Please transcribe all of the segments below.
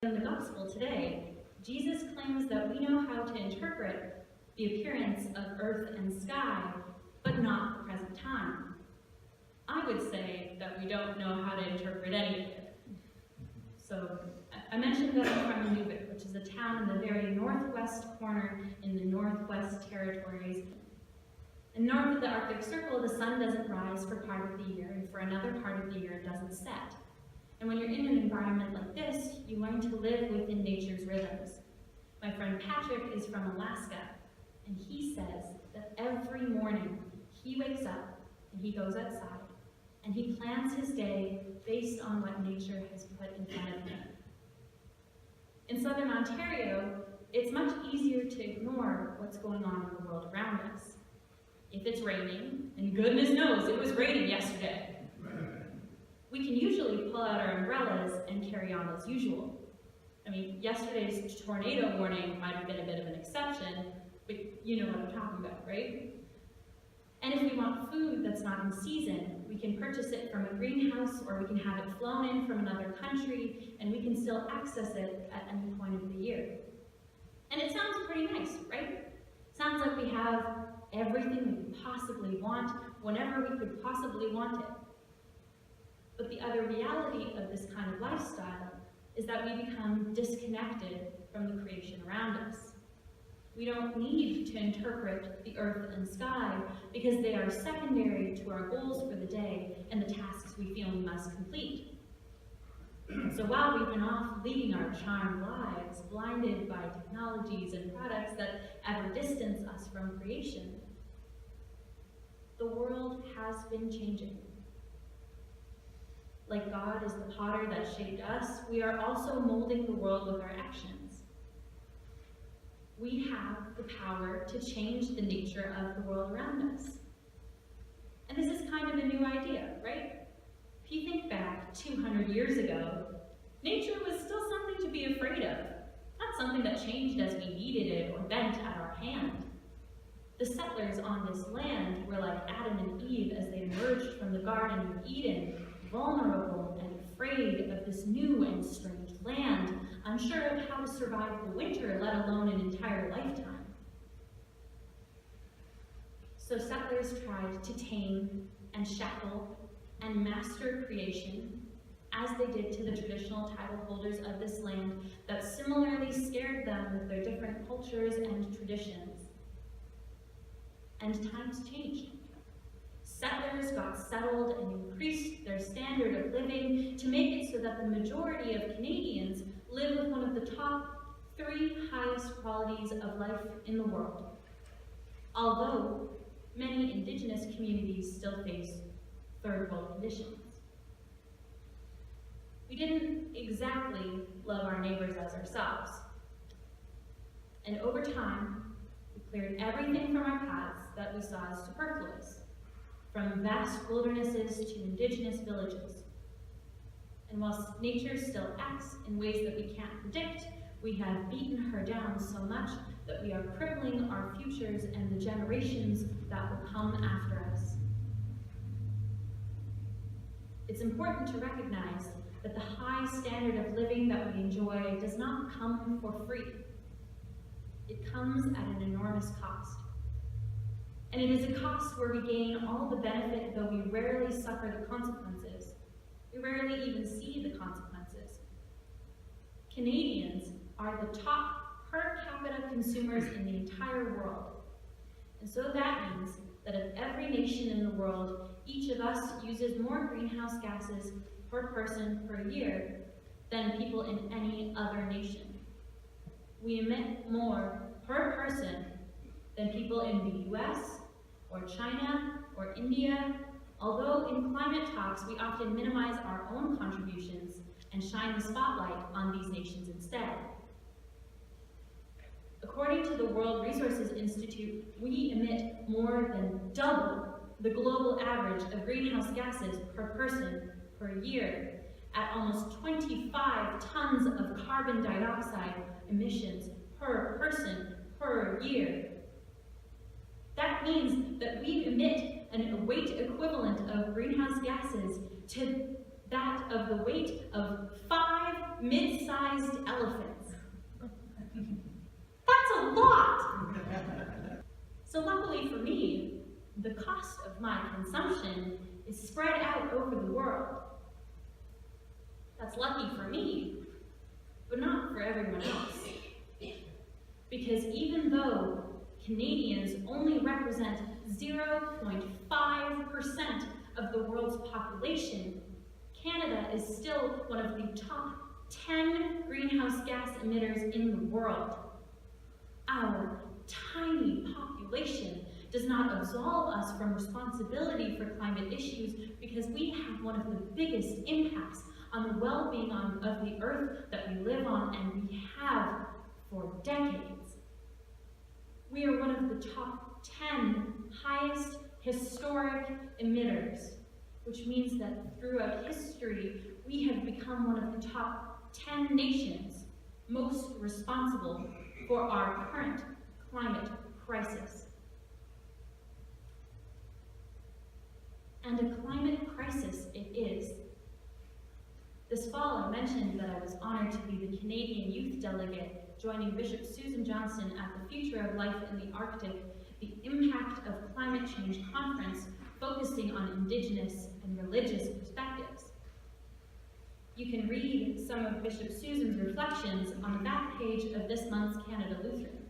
In the gospel today, Jesus claims that we know how to interpret the appearance of earth and sky, but not the present time. I would say that we don't know how to interpret any of it. So, I mentioned that I'm from Nunavut, which is a town in the very northwest corner in the Northwest Territories. And north of the Arctic Circle, the sun doesn't rise for part of the year, and for another part of the year, it doesn't set. And when you're in an environment like this, you learn to live within nature's rhythms. My friend Patrick is from Alaska, and he says that every morning he wakes up and he goes outside and he plans his day based on what nature has put in front of him. In southern Ontario, it's much easier to ignore what's going on in the world around us. If it's raining, and goodness knows it was raining yesterday, we can usually pull out our umbrellas and carry on as usual. I mean, yesterday's tornado warning might have been a bit of an exception, but you know what I'm talking about, right? And if we want food that's not in season, we can purchase it from a greenhouse, or we can have it flown in from another country, and we can still access it at any point of the year. And it sounds pretty nice, right? Sounds like we have everything we could possibly want, whenever we could possibly want it. But the other reality of this kind of lifestyle is that we become disconnected from the creation around us. We don't need to interpret the earth and sky because they are secondary to our goals for the day and the tasks we feel we must complete. So while we've been off leading our charmed lives, blinded by technologies and products that ever distance us from creation, the world has been changing. Like God is the potter that shaped us, we are also molding the world with our actions. We have the power to change the nature of the world around us. And this is kind of a new idea, right? If you think back 200 years ago, nature was still something to be afraid of, not something that changed as we needed it or bent at our hand. The settlers on this land were like Adam and Eve as they emerged from the Garden of Eden, vulnerable and afraid of this new and strange land, unsure of how to survive the winter, let alone an entire lifetime. So settlers tried to tame and shackle and master creation, as they did to the traditional title holders of this land that similarly scared them with their different cultures and traditions. And times changed. Settlers got settled and increased their standard of living to make it so that the majority of Canadians live with one of the top 3 highest qualities of life in the world. Although many Indigenous communities still face third world conditions. We didn't exactly love our neighbors as ourselves. And over time, we cleared everything from our paths that we saw as superfluous, from vast wildernesses to Indigenous villages. And while nature still acts in ways that we can't predict, we have beaten her down so much that we are crippling our futures and the generations that will come after us. It's important to recognize that the high standard of living that we enjoy does not come for free. It comes at an enormous cost. And it is a cost where we gain all the benefit, though we rarely suffer the consequences. We rarely even see the consequences. Canadians are the top per capita consumers in the entire world. And so that means that of every nation in the world, each of us uses more greenhouse gases per person per year than people in any other nation. We emit more per person than people in the US, or China, or India, although in climate talks we often minimize our own contributions and shine the spotlight on these nations instead. According to the World Resources Institute, we emit more than double the global average of greenhouse gases per person per year, at almost 25 tons of carbon dioxide emissions per person per year. That means that we emit a weight equivalent of greenhouse gases to that of the weight of 5 mid-sized elephants. That's a lot! So luckily for me, the cost of my consumption is spread out over the world. That's lucky for me, but not for everyone else. Because even though Canadians only represent 0.5% of the world's population, Canada is still one of the top 10 greenhouse gas emitters in the world. Our tiny population does not absolve us from responsibility for climate issues because we have one of the biggest impacts on the well-being of the earth that we live on, and we have for decades. We are one of the top 10 highest historic emitters, which means that throughout history, we have become one of the top 10 nations most responsible for our current climate crisis. And a climate crisis it is. This fall, I mentioned that I was honored to be the Canadian Youth Delegate, joining Bishop Susan Johnson at the Future of Life in the Arctic, the Impact of Climate Change Conference, focusing on Indigenous and religious perspectives. You can read some of Bishop Susan's reflections on the back page of this month's Canada Lutheran.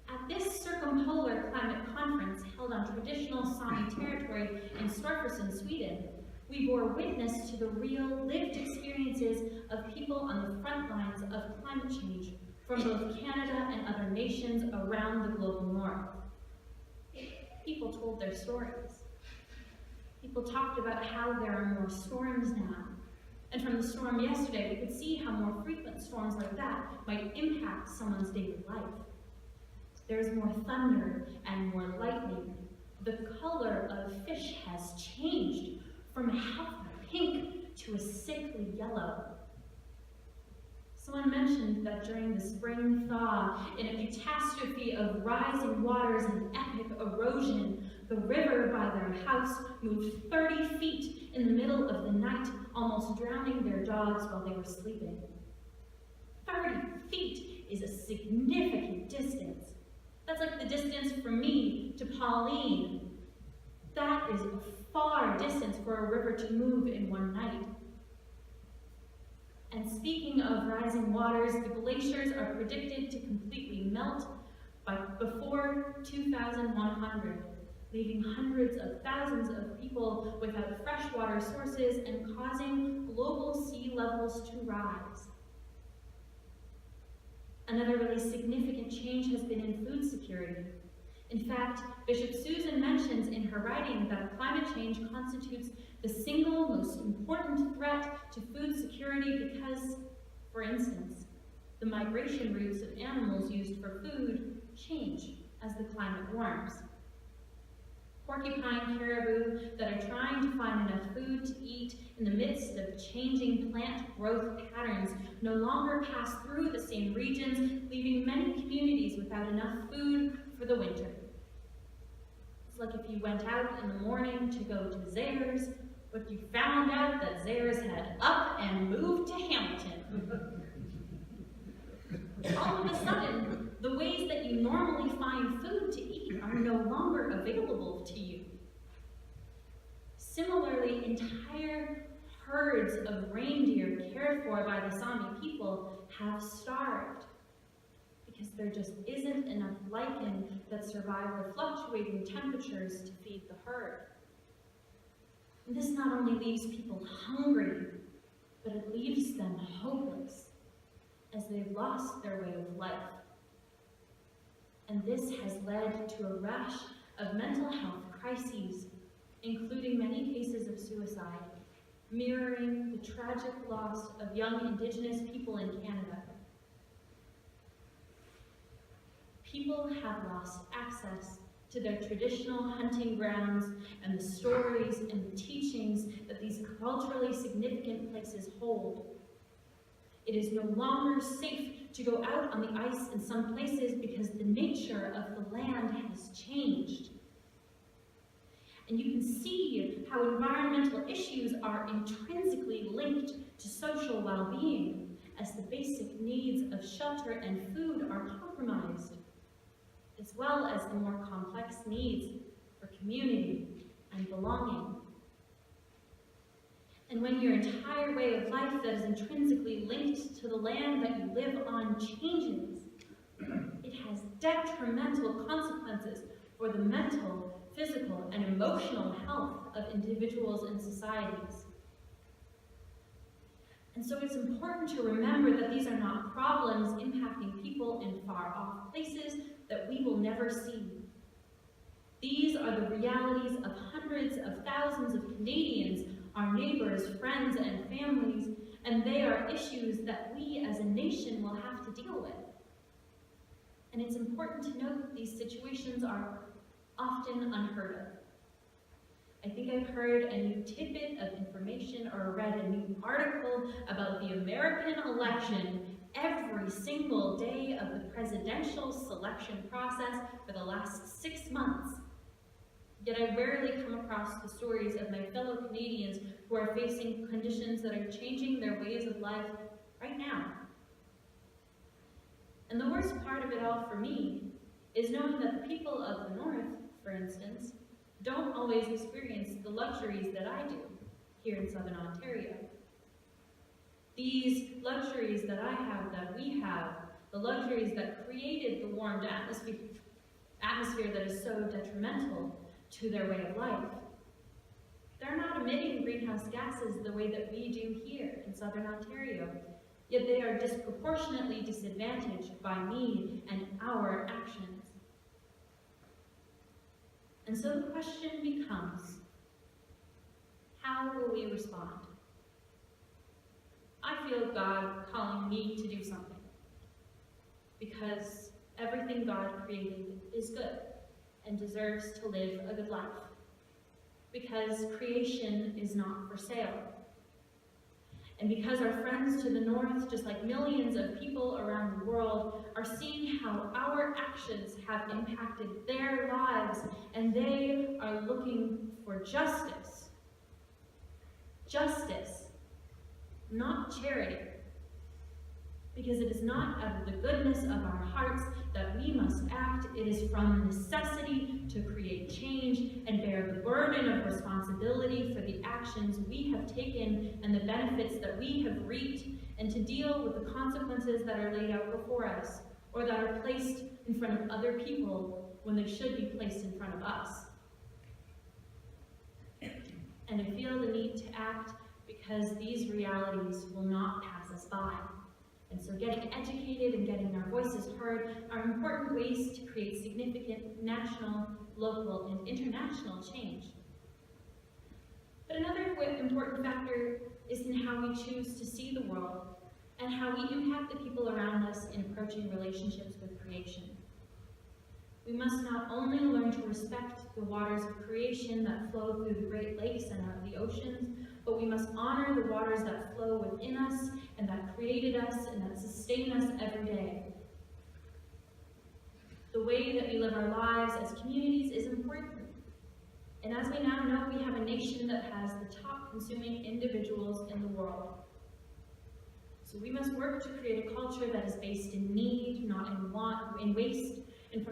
At this circumpolar climate conference held on traditional Sami territory in Storforsen, Sweden, we bore witness to the real lived experiences of people on the front lines of climate change from both Canada and other nations around the global north. People told their stories. People talked about how there are more storms now. And from the storm yesterday, we could see how more frequent storms like that might impact someone's daily life. There's more thunder and more lightning. The color of fish has changed from a healthy pink to a sickly yellow. Someone mentioned that during the spring thaw, in a catastrophe of rising waters and epic erosion, the river by their house moved 30 feet in the middle of the night, almost drowning their dogs while they were sleeping. 30 feet is a significant distance. That's like the distance from me to Pauline. That is a far distance for a river to move in one night. And speaking of rising waters, the glaciers are predicted to completely melt before 2100, leaving hundreds of thousands of people without freshwater sources and causing global sea levels to rise. Another really significant change has been in food security. In fact, Bishop Susan mentions in her writing that climate change constitutes the single most important threat to food security because, for instance, the migration routes of animals used for food change as the climate warms. Porcupine caribou that are trying to find enough food to eat in the midst of changing plant growth patterns no longer pass through the same regions, leaving many communities without enough food for the winter. It's like if you went out in the morning to go to Zayre's, but you found out that Zayre's had up and moved to Hamilton. All of a sudden, the ways that you normally find food to eat are no longer available to you. Similarly, entire herds of reindeer cared for by the Sami people have starved because there just isn't enough lichen that survive the fluctuating temperatures to feed the herd. And this not only leaves people hungry, but it leaves them hopeless, as they've lost their way of life. And this has led to a rash of mental health crises, including many cases of suicide, mirroring the tragic loss of young Indigenous people in Canada. People have lost access to their traditional hunting grounds and the stories and the teachings that these culturally significant places hold. It is no longer safe to go out on the ice in some places because the nature of the land has changed. And you can see how how environmental issues are intrinsically linked to social well-being, as the basic needs of shelter and food are compromised, as well as the more complex needs for community and belonging. And when your entire way of life that is intrinsically linked to the land that you live on changes, it has detrimental consequences for the mental, physical, and emotional health of individuals and societies. And so it's important to remember that these are not problems impacting people in far-off places that we will never see. These are the realities of hundreds of thousands of Canadians, our neighbors, friends, and families, and they are issues that we as a nation will have to deal with. And it's important to note that these situations are often unheard of. I think I've heard a new tidbit of information or read a new article about the American election every single day of the presidential selection process for the last 6 months. Yet I rarely come across the stories of my fellow Canadians who are facing conditions that are changing their ways of life right now. And the worst part of it all for me is knowing that the people of the North, for instance, don't always experience the luxuries that I do here in Southern Ontario. These luxuries that I have, that we have, the luxuries that created the warmed atmosphere that is so detrimental to their way of life, they're not emitting greenhouse gases the way that we do here in Southern Ontario, yet they are disproportionately disadvantaged by me and our actions. And so the question becomes, how will we respond? I feel God calling me to do something, because everything God created is good and deserves to live a good life, because creation is not for sale. And because our friends to the north, just like millions of people around the world, are seeing how our actions have impacted their lives, and they are looking for justice. Justice, not charity. Because it is not out of the goodness of our hearts that we must act. It is from necessity to create change and bear the burden of responsibility for the actions we have taken and the benefits that we have reaped, and to deal with the consequences that are laid out before us, or that are placed in front of other people when they should be placed in front of us. And I feel the need to act because these realities will not pass us by. And so getting educated and getting our voices heard are important ways to create significant national, local, and international change. But another important factor is in how we choose to see the world and how we impact the people around us in approaching relationships with creation. We must not only learn to respect the waters of creation that flow through the Great Lakes and out of the oceans, but we must honor the waters that flow within us and that created us and that sustain us every day. The way that we live our lives as communities is important. And as we now know, we have a nation that has the top consuming individuals in the world. So we must work to create a culture that is based in need, not in want, in waste, and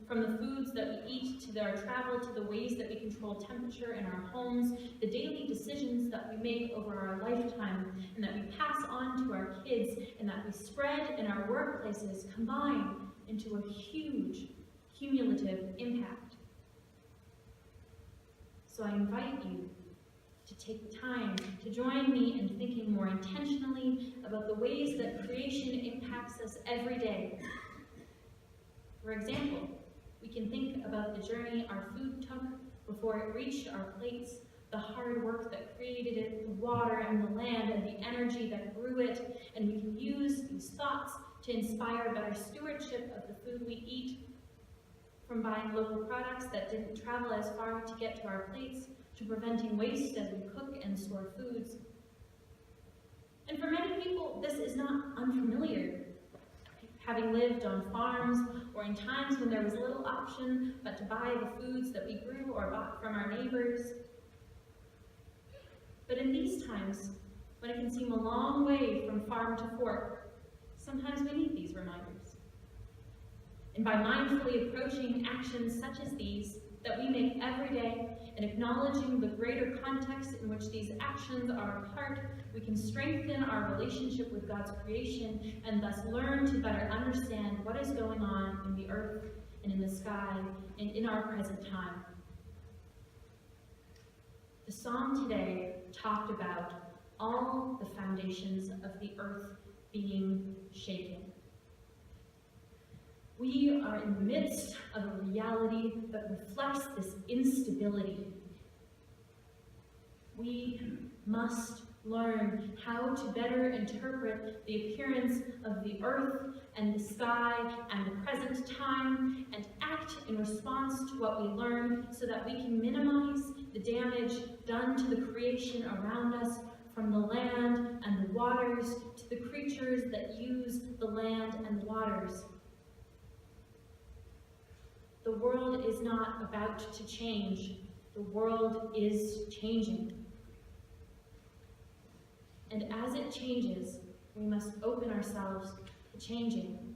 from the foods that we eat to our travel to the ways that we control temperature in our homes, the daily decisions that we make over our lifetime and that we pass on to our kids and that we spread in our workplaces combine into a huge cumulative impact. So I invite you to take the time to join me in thinking more intentionally about the ways that creation impacts us every day. For example, we can think about the journey our food took before it reached our plates, the hard work that created it, the water and the land and the energy that grew it, and we can use these thoughts to inspire better stewardship of the food we eat, from buying local products that didn't travel as far to get to our plates, to preventing waste as we cook and store foods. And for many people, this is not unfamiliar. Having lived on farms or in times when there was little option but to buy the foods that we grew or bought from our neighbors. But in these times, when it can seem a long way from farm to fork, sometimes we need these reminders. And by mindfully approaching actions such as these that we make every day and acknowledging the greater context in which these actions are a part, we can strengthen our relationship with God's creation and thus learn to better understand what is going on in the earth and in the sky and in our present time. The psalm today talked about all the foundations of the earth being shaken. We are in the midst of a reality that reflects this instability. We must learn how to better interpret the appearance of the earth and the sky and the present time and act in response to what we learn so that we can minimize the damage done to the creation around us, from the land and the waters to the creatures that use the land and waters. The world is not about to change. The world is changing. And as it changes, we must open ourselves to changing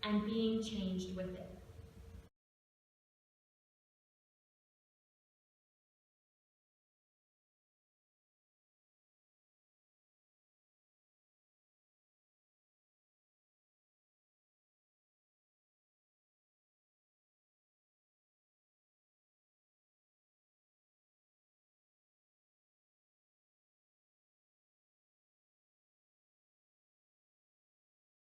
and being changed with it.